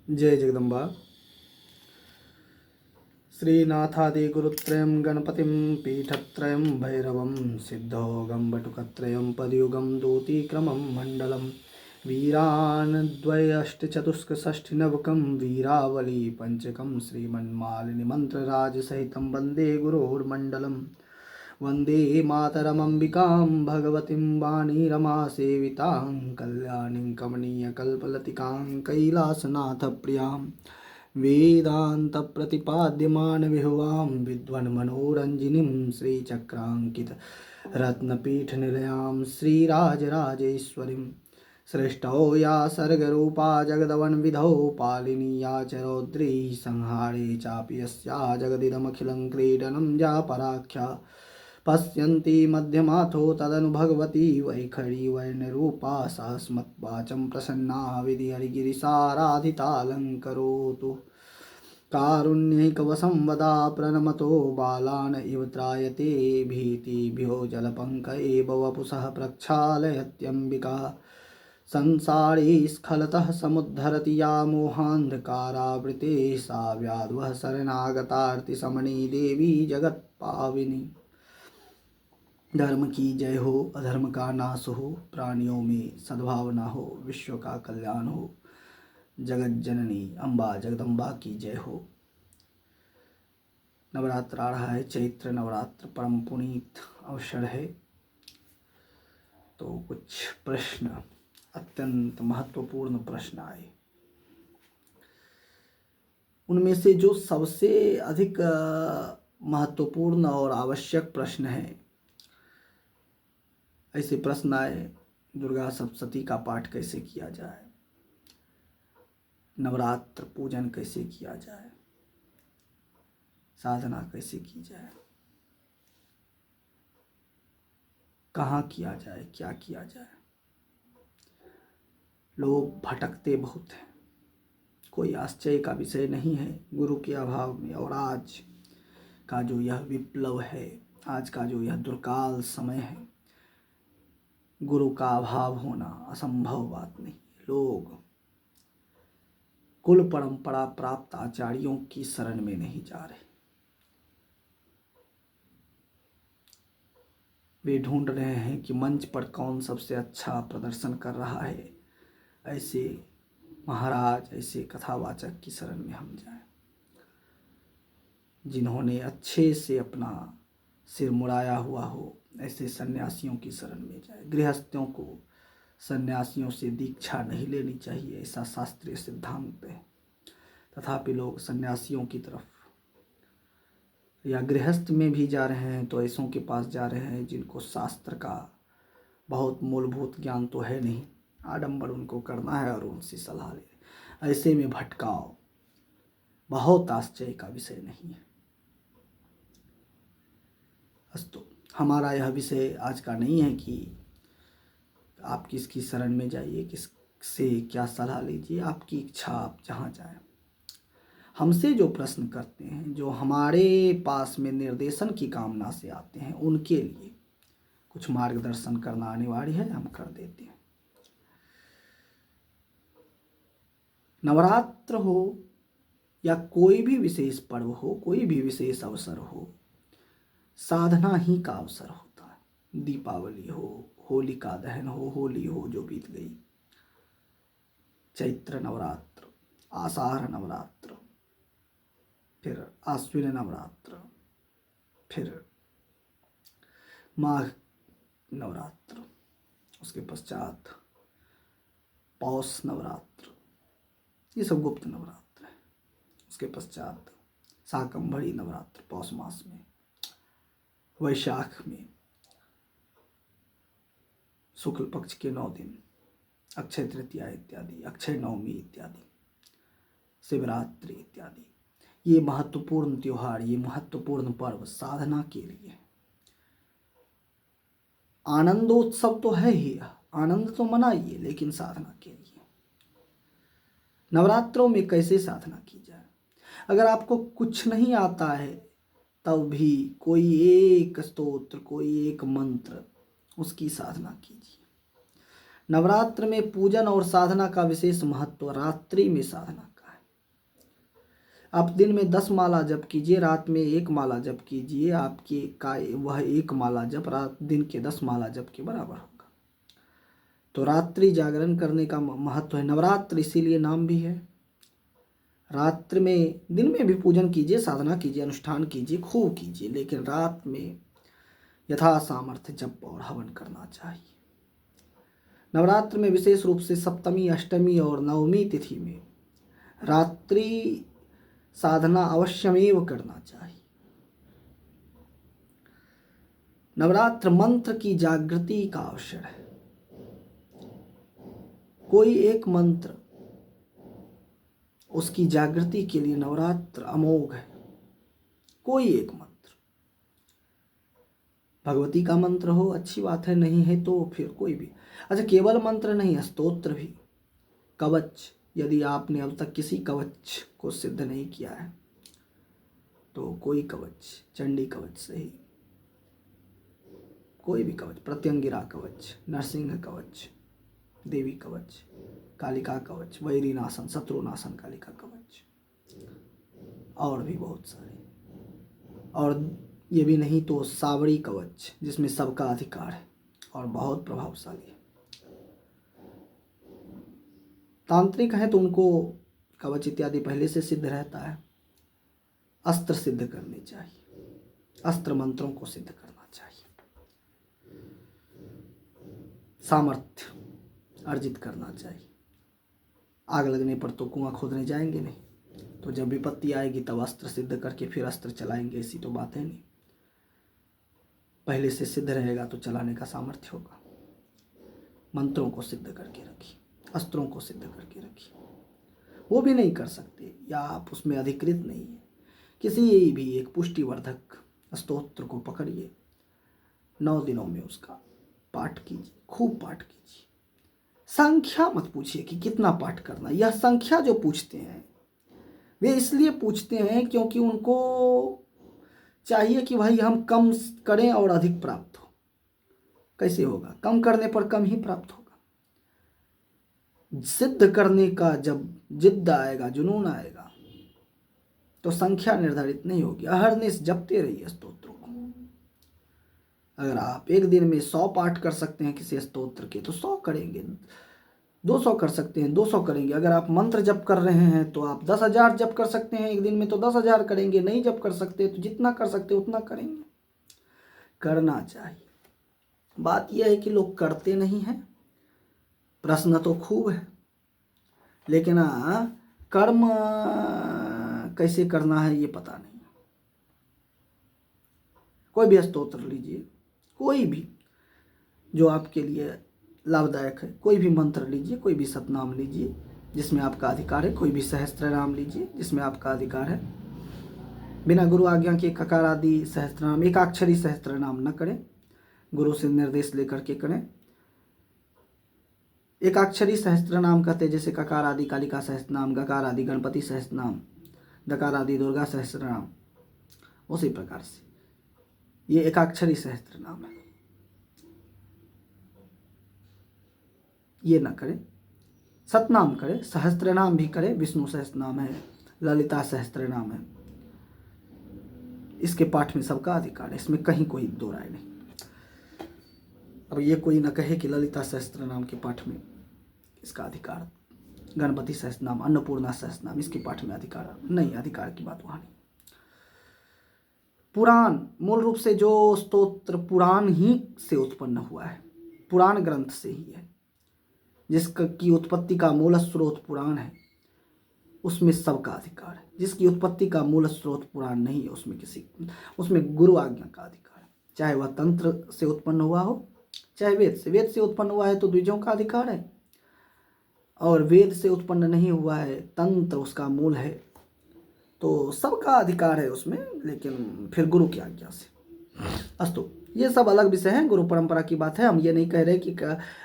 जय जगदम्बा। श्रीनाथादिगुरुत्रयं गणपतिं पीठत्रयं भैरवं सिद्धोगं बटुकत्रयं पदयुगं दूतीक्रमं मण्डलं वीरान् द्वयष्टचतुष्कषष्ठिनवकं वीरावली पञ्चकं श्रीमन्मालिनीमन्त्रराजसहितं वन्दे गुरोर्मण्डलं। वन्दे मातरमम्बिकां भगवतीं वाणीरमासेवितां कल्याणीं कमनीयकल्पलतिकां कैलासनाथप्रियां वेदान्तप्रतिपाद्यमानविभवां विद्वन्मनोरञ्जिनीं श्रीचक्राङ्कितरत्नपीठनिलयां श्रीराजराजेश्वरीं श्रेष्ठौ या सर्गरूपा जगदवनविधौ पालिनी या च रौद्री संहारे चापि यस्या जगदिदमखिलं क्रीडनं या पराख्या पश्यन्ति मध्यमाथो तदनु भगवती वैखरी वैर्निरूपा सा स्मत्वाचं प्रसन्ना विधिहरिगिरिसाराधितालङ्करोतु कारुण्यैकवशं वदा प्रणमतो बालान् इव त्रायते भीतिभ्यो जलपङ्कये वपुषः प्रक्षालयत्यम्बिका संसारी स्खलतः समुद्धरति या मोहान्धकारावृते सा व्याध्वः शरणागतार्तिशमनी देवी जगत्पाविनी। धर्म की जय हो, अधर्म का नाश हो, प्राणियों में सद्भावना हो, विश्व का कल्याण हो। जगत जननी अम्बा जगदम्बा की जय हो। नवरात्र आ रहा है, चैत्र नवरात्र परम पुनीत अवसर है। तो कुछ प्रश्न, अत्यंत महत्वपूर्ण प्रश्न आए। उनमें से जो सबसे अधिक महत्वपूर्ण और आवश्यक प्रश्न है, ऐसे प्रश्न आए। दुर्गा सप्तशती का पाठ कैसे किया जाए, नवरात्र पूजन कैसे किया जाए, साधना कैसे की जाए, कहाँ किया जाए, क्या किया जाए। लोग भटकते बहुत हैं, कोई आश्चर्य का विषय नहीं है गुरु के अभाव में। और आज का जो यह विप्लव है, आज का जो यह दुर्काल समय है, गुरु का अभाव होना असंभव बात नहीं। लोग कुल परंपरा प्राप्त आचार्यों की शरण में नहीं जा रहे। वे ढूंढ रहे हैं कि मंच पर कौन सबसे अच्छा प्रदर्शन कर रहा है, ऐसे महाराज, ऐसे कथावाचक की शरण में हम जाएं, जिन्होंने अच्छे से अपना सिर मुड़ाया हुआ हो। ऐसे सन्यासियों की शरण में जाए। गृहस्थों को सन्यासियों से दीक्षा नहीं लेनी चाहिए, ऐसा शास्त्रीय सिद्धांत है। तथापि लोग सन्यासियों की तरफ या गृहस्थ में भी जा रहे हैं तो ऐसों के पास जा रहे हैं जिनको शास्त्र का बहुत मूलभूत ज्ञान तो है नहीं, आडंबर उनको करना है और उनसे सलाह ले। ऐसे में भटकाव बहुत आश्चर्य का विषय नहीं है। अस्तु, हमारा यह विषय आज का नहीं है कि आप किसकी शरण में जाइए, किससे क्या सलाह लीजिए, आपकी इच्छा, आप जहाँ जाएं। हमसे जो प्रश्न करते हैं, जो हमारे पास में निर्देशन की कामना से आते हैं, उनके लिए कुछ मार्गदर्शन करना अनिवार्य है, हम कर देते हैं। नवरात्र हो या कोई भी विशेष पर्व हो, कोई भी विशेष अवसर हो, साधना ही का अवसर होता है। दीपावली हो, होलिका दहन हो, होली हो जो बीत गई, चैत्र नवरात्र, आषाढ़ नवरात्र, फिर आश्विन नवरात्र, फिर माघ नवरात्र, उसके पश्चात पौष नवरात्र, ये सब गुप्त नवरात्र है। उसके पश्चात शाकंभरी नवरात्र पौष मास में, वैशाख में शुक्ल पक्ष के 9 दिन, अक्षय तृतीया इत्यादि, अक्षय नवमी इत्यादि, शिवरात्रि इत्यादि। ये महत्वपूर्ण त्योहार, ये महत्वपूर्ण पर्व साधना के लिए। आनंदोत्सव तो है ही, आनंद तो मनाइए, लेकिन साधना के लिए। नवरात्रों में कैसे साधना की जाए? अगर आपको कुछ नहीं आता है तब भी कोई एक स्तोत्र, कोई एक मंत्र, उसकी साधना कीजिए। नवरात्र में पूजन और साधना का विशेष महत्व रात्रि में साधना का है। आप दिन में 10 माला जप कीजिए, रात में 1 माला जप कीजिए, आपकी का वह 1 माला जप रात दिन के 10 माला जप के बराबर होगा। तो रात्रि जागरण करने का महत्व है। नवरात्र इसीलिए नाम भी है। रात्रि में, दिन में भी पूजन कीजिए, साधना कीजिए, अनुष्ठान कीजिए, खूब कीजिए, लेकिन रात में यथा सामर्थ्य जप और हवन करना चाहिए। नवरात्र में विशेष रूप से सप्तमी, अष्टमी और नवमी तिथि में रात्रि साधना अवश्यमेव करना चाहिए। नवरात्र मंत्र की जागृति का अवसर है। कोई एक मंत्र उसकी जागृति के लिए नवरात्र अमोघ है। कोई एक मंत्र, भगवती का मंत्र हो अच्छी बात है, नहीं है तो फिर कोई भी। अच्छा, केवल मंत्र नहीं, स्तोत्र भी, कवच। यदि आपने अब तक किसी कवच को सिद्ध नहीं किया है तो कोई कवच, चंडी कवच सही, कोई भी कवच, प्रत्यंगिरा कवच, नरसिंह कवच, देवी कवच, कालिका कवच, वैरीनाशन, शत्रुनाशन कालिका कवच, और भी बहुत सारे। और ये भी नहीं तो सावरी कवच, जिसमें सबका अधिकार है और बहुत प्रभावशाली है। तांत्रिक हैं तो उनको कवच इत्यादि पहले से सिद्ध रहता है। अस्त्र सिद्ध करने चाहिए, अस्त्र मंत्रों को सिद्ध करना चाहिए, सामर्थ्य अर्जित करना चाहिए। आग लगने पर तो कुआं खोदने जाएंगे नहीं, तो जब विपत्ति आएगी तब अस्त्र सिद्ध करके फिर अस्त्र चलाएंगे, ऐसी तो बात है नहीं। पहले से सिद्ध रहेगा तो चलाने का सामर्थ्य होगा। मंत्रों को सिद्ध करके रखिए, अस्त्रों को सिद्ध करके रखिए। वो भी नहीं कर सकते या आप उसमें अधिकृत नहीं है, किसी भी एक पुष्टिवर्धक स्तोत्र को पकड़िए, 9 दिनों में उसका पाठ कीजिए, खूब पाठ कीजिए। संख्या मत पूछिए कि कितना पाठ करना। यह संख्या जो पूछते हैं वे इसलिए पूछते हैं क्योंकि उनको चाहिए कि भाई हम कम करें और अधिक प्राप्त हो। कैसे होगा? कम करने पर कम ही प्राप्त होगा। सिद्ध करने का जब जिद्द आएगा, जुनून आएगा, तो संख्या निर्धारित नहीं होगी। अहरनिश जपते रहिए स्तोत्रों को। अगर आप एक दिन में 100 पाठ कर सकते हैं किसी स्तोत्र के तो 100 करेंगे, 200 कर सकते हैं 200 करेंगे। अगर आप मंत्र जप कर रहे हैं तो आप 10,000 जप कर सकते हैं एक दिन में तो 10,000 करेंगे। नहीं जप कर सकते तो जितना कर सकते उतना करेंगे। करना चाहिए। बात यह है कि लोग करते नहीं हैं। प्रश्न तो खूब है, लेकिन कर्म कैसे करना है ये पता नहीं। कोई भी स्तोत्र लीजिए, कोई भी जो आपके लिए लाभदायक है, कोई भी मंत्र लीजिए, कोई भी सतनाम लीजिए जिसमें आपका अधिकार है, कोई भी सहस्त्र नाम लीजिए जिसमें आपका अधिकार है। बिना गुरु आज्ञा के ककार आदि सहस्त्रनाम, एकाक्षरी सहस्त्र नाम न करें, गुरु से निर्देश लेकर के करें। एकाक्षरी सहस्त्र नाम कहते जैसे ककार आदि कालिका सहस्त्र नाम, गकार आदि गणपति सहस्त्र नाम, दकार आदि दुर्गा सहस्त्र नाम, उसी प्रकार से ये एकाक्षरी सहस्त्र नाम है। ये ना करें, सतनाम करें, सहस्त्र नाम भी करें। विष्णु सहस्त्र नाम है, ललिता सहस्त्र नाम है, इसके पाठ में सबका अधिकार है, इसमें कहीं कोई दो राय नहीं। अब ये कोई न कहे कि ललिता सहस्त्र नाम के पाठ में इसका अधिकार, गणपति सहस्त्र नाम, अन्नपूर्णा सहस्त्र नाम, इसके पाठ में अधिकार नहीं, अधिकार की बात वहाँ नहीं। पुराण, मूल रूप से जो स्तोत्र पुराण ही से उत्पन्न हुआ है, पुराण ग्रंथ से ही है, जिसकी उत्पत्ति का मूल स्रोत पुराण है, उसमें सबका अधिकार है। जिसकी उत्पत्ति का मूल स्रोत पुराण नहीं है उसमें गुरु आज्ञा का अधिकार है। चाहे वह तंत्र से उत्पन्न हुआ हो, चाहे वेद से उत्पन्न हुआ है तो द्विजों का अधिकार है, और वेद से उत्पन्न नहीं हुआ है, तंत्र उसका मूल है, तो सबका अधिकार है उसमें, लेकिन फिर गुरु की आज्ञा से। अस्तु, ये सब अलग विषय है, गुरु परंपरा की बात है। हम ये नहीं कह रहे कि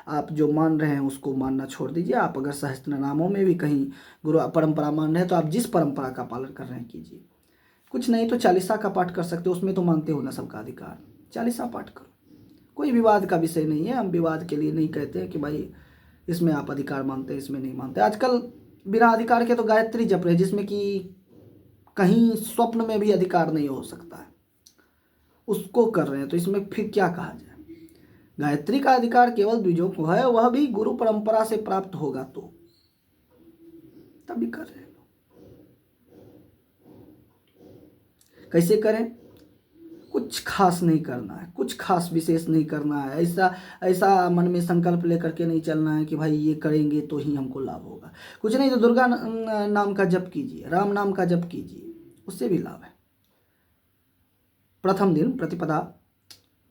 आप जो मान रहे हैं उसको मानना छोड़ दीजिए। आप अगर सहस्त्र नामों में भी कहीं गुरु परंपरा मान रहे हैं तो आप जिस परंपरा का पालन कर रहे हैं कीजिए। कुछ नहीं तो 40 का पाठ कर सकते हो, उसमें तो मानते हो ना सबका अधिकार, 40 पाठ करो, कोई विवाद का विषय नहीं है। हम विवाद के लिए नहीं कहते हैं कि भाई इसमें आप अधिकार मानते हैं इसमें नहीं मानते। आजकल बिना अधिकार के तो गायत्री जप रहे हैं, जिसमें कि कहीं स्वप्न में भी अधिकार नहीं हो सकता है, उसको कर रहे हैं, तो इसमें फिर क्या कहा जाए। गायत्री का अधिकार केवल द्विजों को है, वह भी गुरु परंपरा से प्राप्त होगा तो तभी कर रहे हैं। कैसे करें? कुछ खास नहीं करना है, कुछ खास विशेष नहीं करना है, ऐसा ऐसा मन में संकल्प लेकर के नहीं चलना है कि भाई ये करेंगे तो ही हमको लाभ होगा। कुछ नहीं तो दुर्गा नाम का जप कीजिए, राम नाम का जप कीजिए, उससे भी लाभ है। प्रथम दिन प्रतिपदा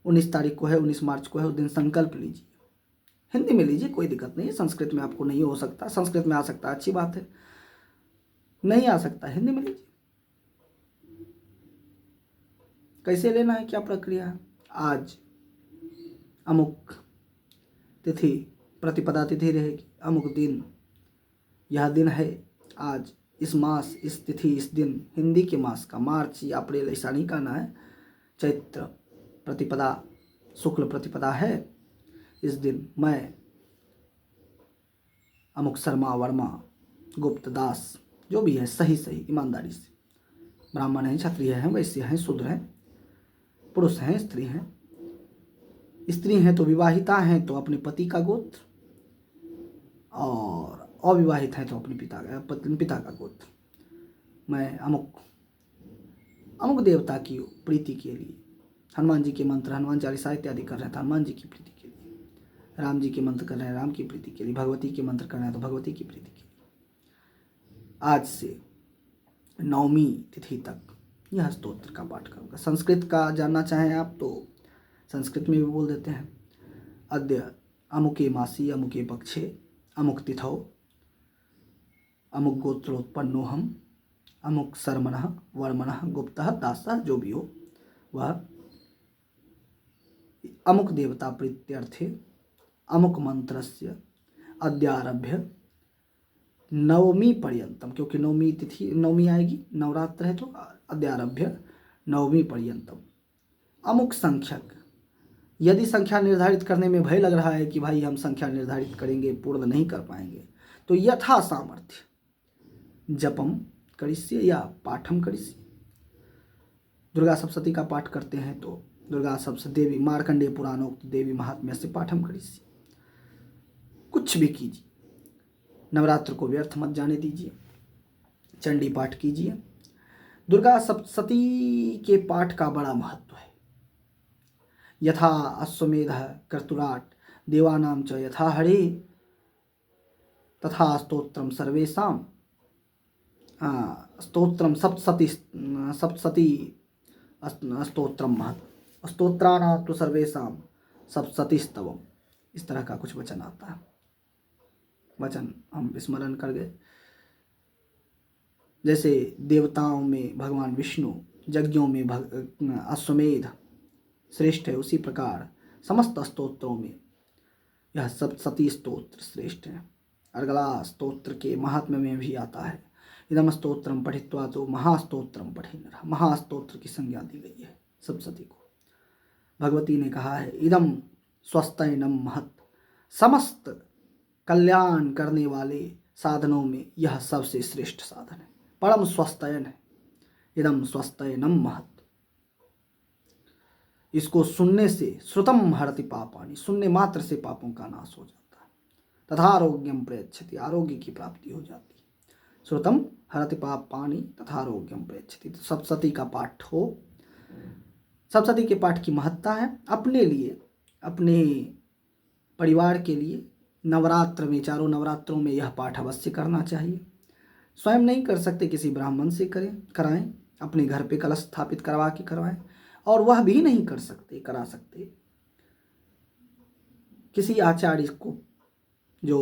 19 तारीख को है, 19 मार्च को है, उस दिन संकल्प लीजिए। हिंदी में लीजिए, कोई दिक्कत नहीं है। संस्कृत में आपको नहीं हो सकता, संस्कृत में आ सकता है, अच्छी बात है। नहीं आ सकता, हिंदी में लीजिए। कैसे लेना है, क्या प्रक्रिया है? आज अमुक तिथि, प्रतिपदा तिथि रहेगी, अमुक दिन, यह दिन है आज, इस मास, इस तिथि, इस दिन, हिंदी के मास का, मार्च या अप्रैल ऐसा नहीं करना है। चैत्र प्रतिपदा, शुक्ल प्रतिपदा है, इस दिन मैं अमुक शर्मा, वर्मा, गुप्त, दास, जो भी है, सही सही ईमानदारी से, ब्राह्मण हैं, क्षत्रिय हैं, वैश्य हैं, शूद्र हैं, पुरुष हैं, स्त्री हैं, स्त्री हैं तो विवाहिता हैं तो अपने पति का गोत्र, और अविवाहित हैं तो अपने पिता का गोत्र। मैं अमुक अमुक देवता की प्रीति के लिए हनुमान जी के मंत्र, हनुमान चालीसा इत्यादि कर रहे हैं तो हनुमान जी की प्रीति के लिए, राम जी के मंत्र कर रहे हैं राम की प्रीति के लिए, भगवती के मंत्र कर रहे हैं तो भगवती की प्रीति के लिए। आज से 9वीं तिथि तक यह स्तोत्र का पाठ करूँगा। संस्कृत का जानना चाहें आप तो संस्कृत में भी बोल देते हैं। अद्य अमुके मासी अमुके पक्षे अमुक तिथौ अमुक गोत्रोत्पन्नोहम अमुक शर्मणः वर्मणः गुप्तः दासः, जो भी हो वह अमुक देवता प्रीत्यर्थे अमुक मंत्रस्य अद्यारभ्य 9वीं पर्यंतम, क्योंकि 9वीं तिथि 9वीं आएगी, नवरात्र है तो अद्यारभ्य 9वीं पर्यंतम अमुक संख्यक। यदि संख्या निर्धारित करने में भय लग रहा है कि भाई हम संख्या निर्धारित करेंगे पूर्ण नहीं कर पाएंगे, तो यथा सामर्थ्य जपम करिष्ये या पाठम करिष्ये। दुर्गा सप्तशती का पाठ करते हैं तो दुर्गा सप्तशती देवी मार्कंडेय पुराणोक्त देवी महात्म्य से पाठम करिष्ये। कुछ भी कीजिए, नवरात्र को व्यर्थ मत जाने दीजिए, चंडी पाठ कीजिए। दुर्गा सप्तशती के पाठ का बड़ा महत्व है। यथा अश्वमेध कर्तुराट देवानां च यथा हरे तथा स्तोत्रम सर्वेषां स्तोत्रम सप्तशती स्तोत्रम महत् स्तोत्राणां तु सर्वेषां सप्तशतीस्तवम्। इस तरह का कुछ वचन आता है, वचन हम स्मरण कर गए। जैसे देवताओं में भगवान विष्णु, यज्ञों में अश्वमेध श्रेष्ठ है, उसी प्रकार समस्त स्तोत्रों में यह सप्तशती स्तोत्र श्रेष्ठ है। अर्गला स्तोत्र के महात्म्य में भी आता है, इदम स्तोत्रम पठित्वा तो महास्तोत्रम पठे नरः। महास्तोत्र की संज्ञा दी गई है सप्तशती को। भगवती ने कहा है इदम स्वस्तैनम महत्, समस्त कल्याण करने वाले साधनों में यह सबसे श्रेष्ठ साधन है, परम स्वस्तयन है। इदम स्वस्तयनम महत्। इसको सुनने से श्रुतम हरति पापानि, सुनने मात्र से पापों का नाश हो जाता है। तथा आरोग्यम प्रयच्छति, आरोग्य की प्राप्ति हो जाती है। श्रुतम हरति पापानि तथा आरोग्यम प्रयच्छति। तो सप्तशती का पाठ हो। सप्तशती के पाठ की महत्ता है अपने लिए, अपने परिवार के लिए। नवरात्र में, चारों नवरात्रों में यह पाठ अवश्य करना चाहिए। स्वयं नहीं कर सकते, किसी ब्राह्मण से कराएं, अपने घर पे कलश स्थापित करवा के करवाएं। और वह भी नहीं कर सकते, करा सकते, किसी आचार्य को जो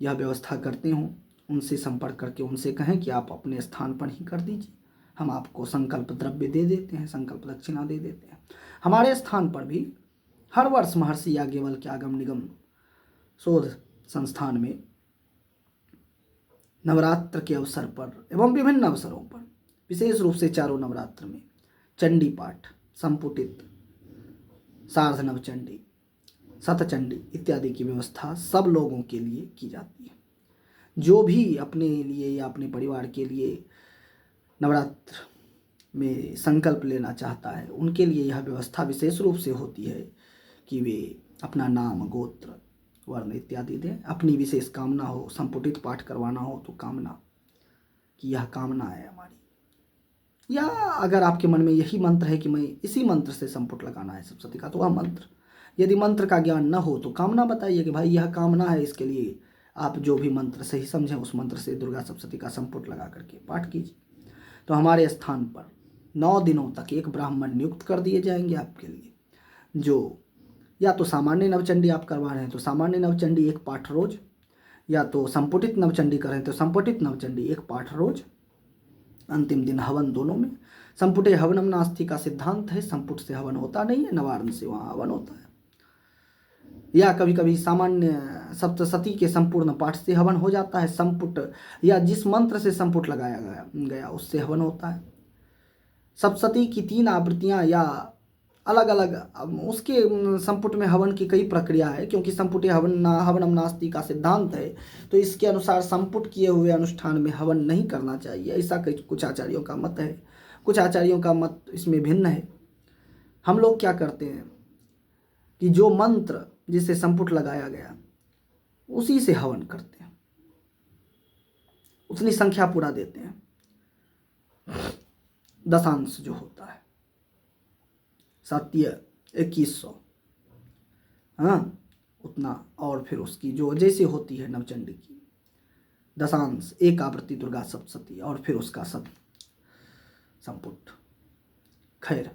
यह व्यवस्था करते हों उनसे संपर्क करके उनसे कहें कि आप अपने स्थान पर ही कर दीजिए, हम आपको संकल्प द्रव्य दे देते हैं, संकल्प दक्षिणा दे देते हैं। हमारे स्थान पर भी हर वर्ष महर्षि याज्ञवल्क्य आगम निगम शोध संस्थान में नवरात्र के अवसर पर एवं विभिन्न अवसरों पर, विशेष रूप से चारों नवरात्र में चंडी पाठ, संपुटित, सार्धनव चंडी, शतचंडी इत्यादि की व्यवस्था सब लोगों के लिए की जाती है। जो भी अपने लिए या अपने परिवार के लिए नवरात्र में संकल्प लेना चाहता है उनके लिए यह व्यवस्था विशेष रूप से होती है कि वे अपना नाम, गोत्र, वर्ण इत्यादि दें। अपनी विशेष कामना हो, संपुटित पाठ करवाना हो तो कामना कि यह कामना है हमारी, या अगर आपके मन में यही मंत्र है कि मैं इसी मंत्र से संपुट लगाना है सप्तशती का, तो वह मंत्र। यदि मंत्र का ज्ञान न हो तो कामना बताइए कि भाई यह कामना है, इसके लिए आप जो भी मंत्र सही समझें उस मंत्र से दुर्गा सप्तशती का संपुट लगा करके पाठ कीजिए। तो हमारे स्थान पर 9 दिनों तक एक ब्राह्मण नियुक्त कर दिए जाएंगे आपके लिए, जो या तो सामान्य नवचंडी आप करवा रहे हैं तो सामान्य नवचंडी एक पाठ रोज, या तो संपुटित नवचंडी कर रहे हैं तो संपुटित नवचंडी एक पाठ रोज, अंतिम दिन हवन दोनों में। संपुटे हवनम नास्ति का सिद्धांत है, संपुट से हवन होता नहीं है, नवारण से वहाँ हवन होता है। या कभी कभी सामान्य सप्तशती के संपूर्ण पाठ से हवन हो जाता है, संपुट या जिस मंत्र से संपुट लगाया गया उससे हवन होता है। सप्तशती की 3 आवृत्तियाँ या अलग अलग उसके संपुट में हवन की कई प्रक्रिया है, क्योंकि संपुटे हवनम नास्ति का सिद्धांत है तो इसके अनुसार संपुट किए हुए अनुष्ठान में हवन नहीं करना चाहिए, ऐसा कुछ आचार्यों का मत है। कुछ आचार्यों का मत इसमें भिन्न है। हम लोग क्या करते हैं कि जो मंत्र जिसे संपुट लगाया गया उसी से हवन करते हैं, उतनी संख्या पूरा देते हैं, दशांश जो होता है सत्य 2100, हाँ उतना, और फिर उसकी जो जैसे होती है नवचंडी की दशांश एक आवृत्ति दुर्गा सप्तशती और फिर उसका संपुट। खैर,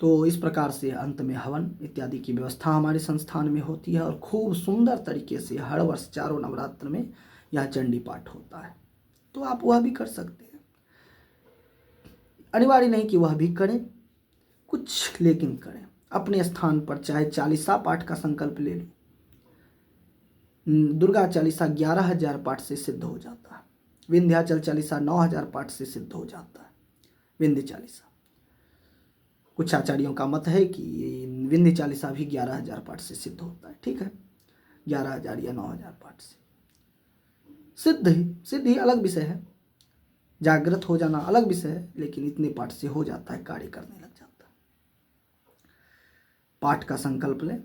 तो इस प्रकार से अंत में हवन इत्यादि की व्यवस्था हमारे संस्थान में होती है और खूब सुंदर तरीके से हर वर्ष चारों नवरात्र में यह चंडी पाठ होता है। तो आप वह भी कर सकते हैं, अनिवार्य नहीं कि वह भी करें कुछ, लेकिन करें अपने स्थान पर। चाहे 40 पाठ का संकल्प ले लें, दुर्गा चालीसा 11,000 पाठ से सिद्ध हो जाता है, विंध्याचल चालीसा 9,000 पाठ से सिद्ध हो जाता है। विंध्य चालीसा, कुछ आचार्यों का मत है कि विंध्य चालीसा भी 11,000 पाठ से सिद्ध होता है। ठीक है, 11,000 या 9,000 पाठ से सिद्ध ही अलग विषय है, जागृत हो जाना अलग विषय है, लेकिन इतने पाठ से हो जाता है, कार्य करने लग जाता है। पाठ का संकल्प लें,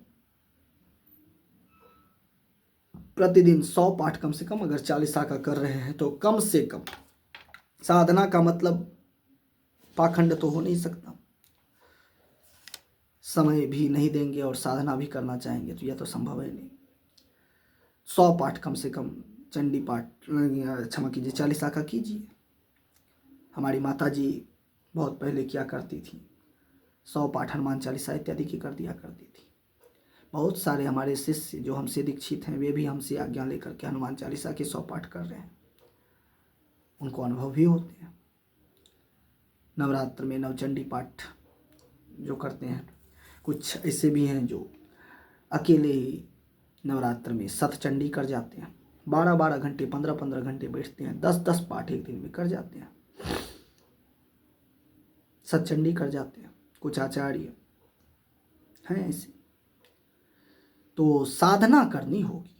प्रतिदिन 100 पाठ कम से कम, अगर 40 का कर रहे हैं तो कम से कम। साधना का मतलब पाखंड तो हो नहीं सकता, समय भी नहीं देंगे और साधना भी करना चाहेंगे तो यह तो संभव है नहीं। 100 पाठ कम से कम चंडी पाठ, क्षमा कीजिए, 40 का कीजिए। हमारी माता जी बहुत पहले क्या करती थी, 100 पाठ हनुमान चालीसा इत्यादि की कर दिया करती थी। बहुत सारे हमारे शिष्य जो हमसे दीक्षित हैं वे भी हमसे आज्ञा लेकर के हनुमान चालीसा के 100 पाठ कर रहे हैं, उनको अनुभव भी होते हैं। नवरात्र में नवचंडी पाठ जो करते हैं, कुछ ऐसे भी हैं जो अकेले ही नवरात्र में शतचंडी कर जाते हैं, 12-12 घंटे 15-15 घंटे बैठते हैं, 10-10 पाठ एक दिन में कर जाते हैं, शतचंडी कर जाते हैं। कुछ आचार्य हैं ऐसे। तो साधना करनी होगी,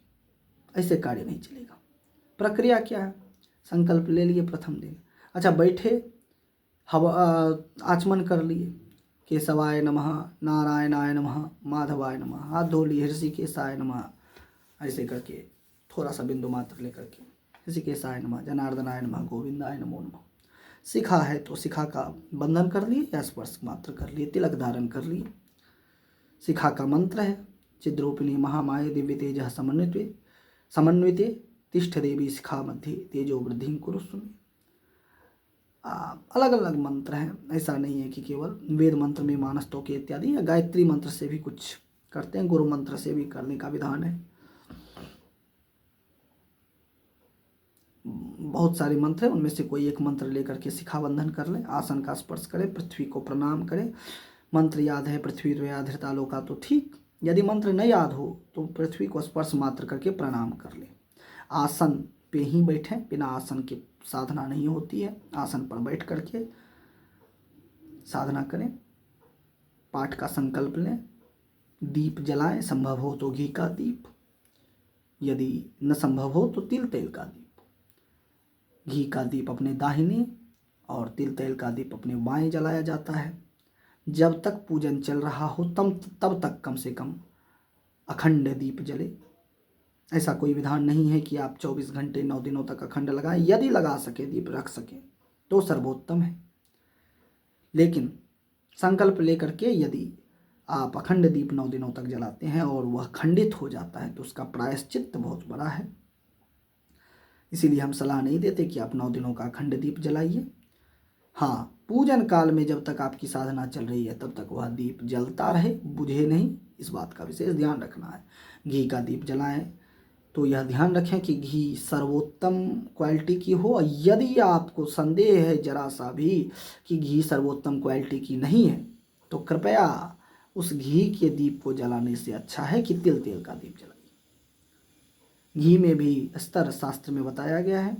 ऐसे कार्य नहीं चलेगा। प्रक्रिया क्या है, संकल्प ले लिए प्रथम दिन, अच्छा बैठे, आचमन कर लिए, केशवाय नमः, नारायणाय नमः, माधवाय नमः, हाथ धो लिए, ऋषिकेशाय नमः, ऐसे करके थोड़ा सा बिंदु मात्र लेकर के ऋषिकेशाय नमः, जनार्दनाय नमः, गोविंदाय नमो नमः। शिखा है तो शिखा का बंधन कर लिए या स्पर्श मात्र कर लिए, तिलक धारण कर लिए। शिखा का मंत्र है चिद्रूपिणी महामाये दिव्य तेज समन्विते तिष्ठ देवी शिखा मध्य तेजो वृद्धि कुरु सुमे। अलग अलग मंत्र हैं, ऐसा नहीं है कि केवल वेद मंत्र में मानस्तों के इत्यादि, या गायत्री मंत्र से भी कुछ करते हैं, गुरु मंत्र से भी करने का विधान है। बहुत सारे मंत्र हैं, उनमें से कोई एक मंत्र लेकर के शिखा बंधन कर लें, आसन का स्पर्श करें, पृथ्वी को प्रणाम करें। मंत्र याद है पृथ्वी द्वया धृतालो का तो ठीक, यदि मंत्र नहीं याद हो तो पृथ्वी को स्पर्श मात्र करके प्रणाम कर लें। आसन पे ही बैठें, बिना आसन के साधना नहीं होती है, आसन पर बैठ करके साधना करें। पाठ का संकल्प लें, दीप जलाएं, संभव हो तो घी का दीप, यदि न संभव हो तो तिल तेल का दीप। घी का दीप अपने दाहिने और तिल तेल का दीप अपने बाएं जलाया जाता है। जब तक पूजन चल रहा हो तब तक कम से कम अखंड दीप जले। ऐसा कोई विधान नहीं है कि आप 24 घंटे 9 दिनों तक अखंड लगाएं। यदि लगा सके, दीप रख सके तो सर्वोत्तम है। लेकिन संकल्प लेकर के यदि आप अखंड दीप 9 दिनों तक जलाते हैं और वह खंडित हो जाता है तो उसका प्रायश्चित बहुत बड़ा है। इसीलिए हम सलाह नहीं देते कि आप 9 दिनों का अखंड दीप जलाइए। हाँ, पूजन काल में जब तक आपकी साधना चल रही है तब तक वह दीप जलता रहे, बुझे नहीं। इस बात का विशेष ध्यान रखना है। घी का दीप जलाएं तो यह ध्यान रखें कि घी सर्वोत्तम क्वालिटी की हो। यदि आपको संदेह है जरा सा भी कि घी सर्वोत्तम क्वालिटी की नहीं है तो कृपया उस घी के दीप को जलाने से अच्छा है कि तिल तेल का दीप जलाइए। घी में भी स्तर शास्त्र में बताया गया है।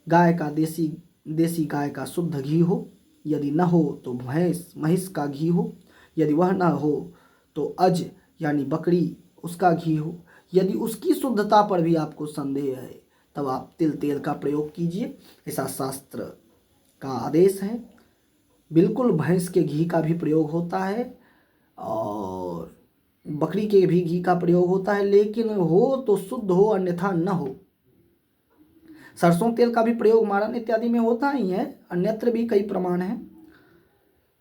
गाय का देसी गाय का शुद्ध घी हो, यदि न हो तो महिष का घी हो, यदि वह न हो तो अज यानी बकरी उसका घी हो। यदि उसकी शुद्धता पर भी आपको संदेह है तब आप तिल तेल का प्रयोग कीजिए, ऐसा शास्त्र का आदेश है। बिल्कुल भैंस के घी का भी प्रयोग होता है और बकरी के भी घी का प्रयोग होता है, लेकिन हो तो शुद्ध हो, अन्यथा न हो। सरसों तेल का भी प्रयोग मारन इत्यादि में होता ही है, अन्यत्र भी कई प्रमाण हैं।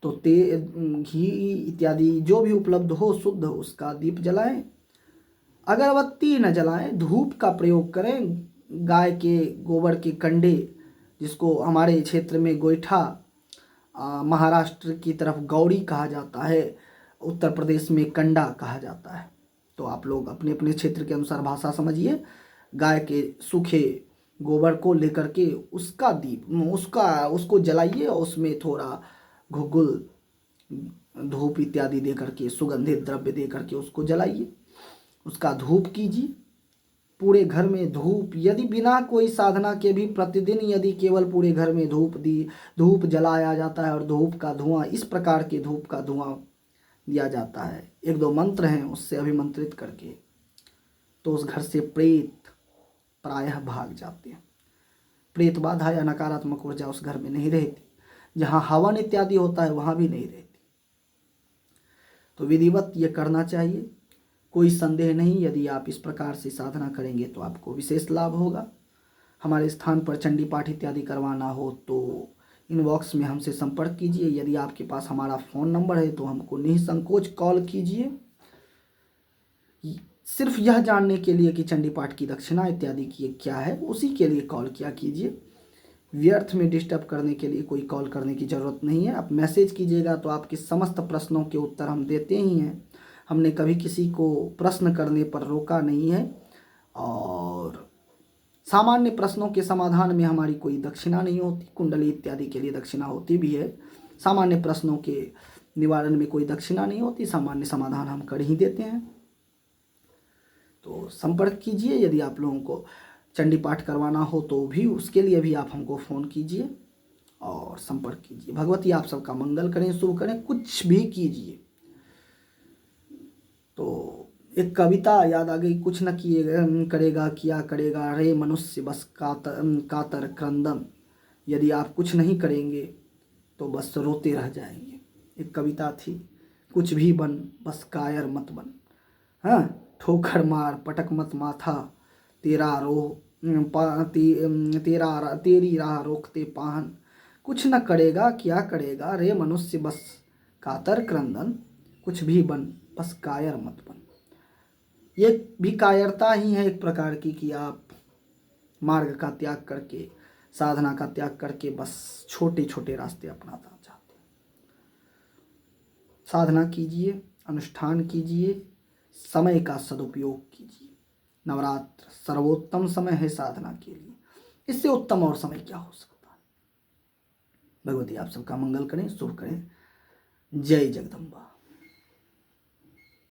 तो घी इत्यादि जो भी उपलब्ध हो शुद्ध, उसका दीप जलाएं। अगरबत्ती न जलाएं, धूप का प्रयोग करें। गाय के गोबर के कंडे, जिसको हमारे क्षेत्र में गोईठा, महाराष्ट्र की तरफ गौड़ी कहा जाता है, उत्तर प्रदेश में कंडा कहा जाता है। तो आप लोग अपने अपने क्षेत्र के अनुसार भाषा समझिए। गाय के सूखे गोबर को लेकर के उसका दीप उसको जलाइए और उसमें थोड़ा घुगुल, धूप इत्यादि दे करके, सुगंधित द्रव्य दे करके उसको जलाइए। उसका धूप कीजिए पूरे घर में। धूप यदि बिना कोई साधना के भी प्रतिदिन यदि केवल पूरे घर में धूप जलाया जाता है और धूप का धुआं, इस प्रकार के धूप का धुआं दिया जाता है, 1-2 मंत्र हैं उससे अभिमंत्रित करके, तो उस घर से प्रेत प्रायः भाग जाते हैं। प्रेत बाधा या नकारात्मक ऊर्जा उस घर में नहीं रहती। जहाँ हवन इत्यादि होता है वहाँ भी नहीं रहती। तो विधिवत ये करना चाहिए, कोई संदेह नहीं। यदि आप इस प्रकार से साधना करेंगे तो आपको विशेष लाभ होगा। हमारे स्थान पर चंडी पाठ इत्यादि करवाना हो तो इनबॉक्स में हमसे संपर्क कीजिए। यदि आपके पास हमारा फ़ोन नंबर है तो हमको निसंकोच कॉल कीजिए। सिर्फ यह जानने के लिए कि चंडी पाठ की दक्षिणा इत्यादि की क्या है, उसी के लिए कॉल किया कीजिए। व्यर्थ में डिस्टर्ब करने के लिए कोई कॉल करने की ज़रूरत नहीं है। आप मैसेज कीजिएगा तो आपके समस्त प्रश्नों के उत्तर हम देते ही हैं। हमने कभी किसी को प्रश्न करने पर रोका नहीं है और सामान्य प्रश्नों के समाधान में हमारी कोई दक्षिणा नहीं होती। कुंडली इत्यादि के लिए दक्षिणा होती भी है, सामान्य प्रश्नों के निवारण में कोई दक्षिणा नहीं होती, सामान्य समाधान हम कर ही देते हैं। तो संपर्क कीजिए। यदि आप लोगों को चंडी पाठ करवाना हो तो भी उसके लिए भी आप हमको फ़ोन कीजिए और संपर्क कीजिए। भगवती आप सबका मंगल करें, शुभ करें, कुछ भी कीजिए। तो एक कविता याद आ गई, कुछ न करेगा किया करेगा रे मनुष्य बस कातर क्रंदन। यदि आप कुछ नहीं करेंगे तो बस रोते रह जाएंगे। एक कविता थी, कुछ भी बन बस कायर मत बन। हाँ, ठोकर मार पटक मत माथा, तेरी राह रोकते पाहन। कुछ न करेगा क्या करेगा रे मनुष्य बस कातर क्रंदन। कुछ भी बन बस कायर मत बन। ये भी कायरता ही है एक प्रकार की कि आप मार्ग का त्याग करके, साधना का त्याग करके बस छोटे छोटे रास्ते अपनाना चाहते हैं। साधना कीजिए, अनुष्ठान कीजिए, समय का सदुपयोग कीजिए। नवरात्र सर्वोत्तम समय है साधना के लिए, इससे उत्तम और समय क्या हो सकता है। भगवती आप सबका मंगल करें, शुभ करें। जय जगदम्बा।